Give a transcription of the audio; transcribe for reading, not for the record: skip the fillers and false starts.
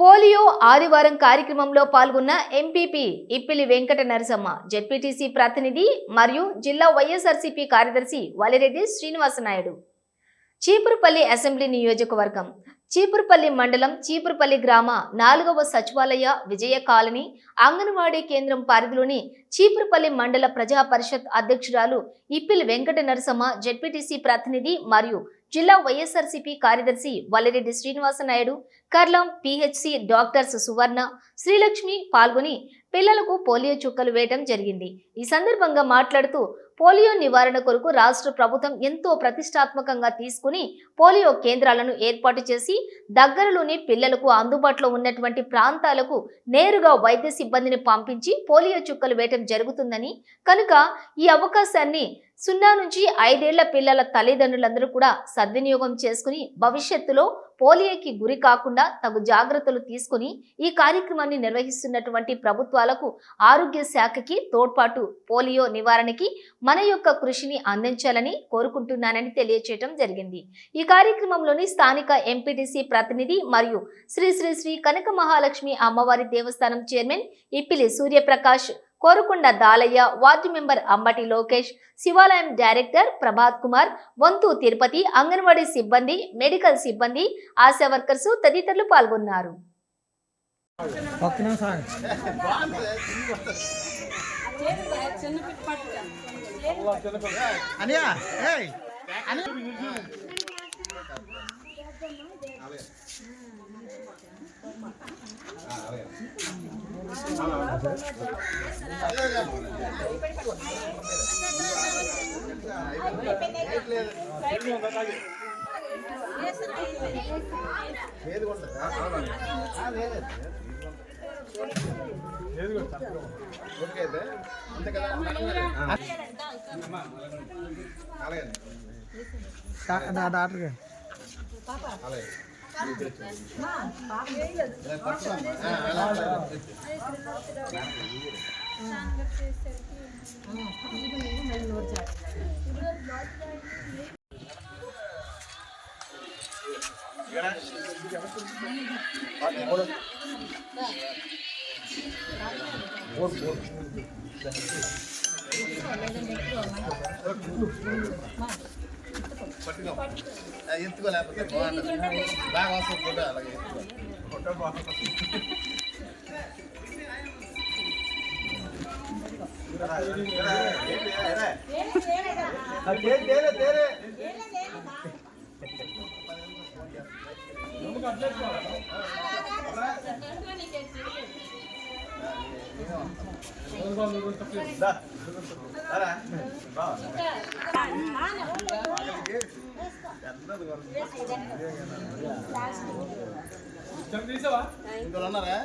Polio ఆదివారం కార్యక్రమంలో పాల్గొన్న ఎంపీపీ ఇప్పిలి వెంకట నరసమ్మ, జెడ్పీటీసీ ప్రతినిధి మరియు జిల్లా వైఎస్ఆర్సీపీ కార్యదర్శి వలిరెడ్డి శ్రీనివాసనాయుడు. చీపురుపల్లి అసెంబ్లీ నియోజకవర్గం చీపురుపల్లి మండలం చీపురుపల్లి గ్రామ 4వ సచివాలయ విజయ కాలనీ అంగన్వాడీ కేంద్రం పరిధిలోని చీపురుపల్లి మండల ప్రజా పరిషత్ అధ్యక్షురాలు ఇప్పిలి వెంకట నరసమ్మ, జెడ్పీటీసీ ప్రతినిధి మరియు జిల్లా వైఎస్ఆర్సీపీ కార్యదర్శి వలిరెడ్డి శ్రీనివాసనాయుడు, కర్లం పిహెచ్సి డాక్టర్స్ సువర్ణ, శ్రీలక్ష్మి పాల్గొని పిల్లలకు పోలియో చుక్కలు వేయడం జరిగింది. ఈ సందర్భంగా మాట్లాడుతూ పోలియో నివారణ కొరకు రాష్ట్ర ప్రభుత్వం ఎంతో ప్రతిష్టాత్మకంగా తీసుకుని పోలియో కేంద్రాలను ఏర్పాటు చేసి దగ్గరలోని పిల్లలకు అందుబాటులో ఉన్నటువంటి ప్రాంతాలకు నేరుగా వైద్య సిబ్బందిని పంపించి పోలియో చుక్కలు వేయడం జరుగుతుందని, కనుక ఈ అవకాశాన్ని 0 నుంచి 5 ఏళ్ల పిల్లల తల్లిదండ్రులందరూ కూడా సద్వినియోగం చేసుకుని భవిష్యత్తులో పోలియోకి గురి కాకుండా తగు జాగ్రత్తలు తీసుకుని ఈ కార్యక్రమాన్ని నిర్వహిస్తున్నటువంటి ప్రభుత్వాలకు, ఆరోగ్య శాఖకి తోడ్పాటు పోలియో నివారణకి మన యొక్క కృషిని అందించాలని కోరుకుంటున్నానని తెలియచేయడం జరిగింది. ఈ కార్యక్రమంలోని స్థానిక ఎంపీటీసీ ప్రతినిధి మరియు శ్రీ శ్రీ శ్రీ కనక మహాలక్ష్మి అమ్మవారి దేవస్థానం chairman Ippili Suryaprakash, Korukonda Dalayya, ward member Ambati Lokesh, శివాలయం డైరెక్టర్ ప్రభాత్ కుమార్, వంతు తిరుపతి, అంగన్వాడీ సిబ్బంది, మెడికల్ సిబ్బంది, ఆశా వర్కర్స్ తదితరులు పాల్గొన్నారు. ఎత్తుకోలేకపోతే బాగుంటుంది, బాగా వస్తుంది ఫోటో. అలాగే ఫోటో బాగుంటుంది. ఉన్నారా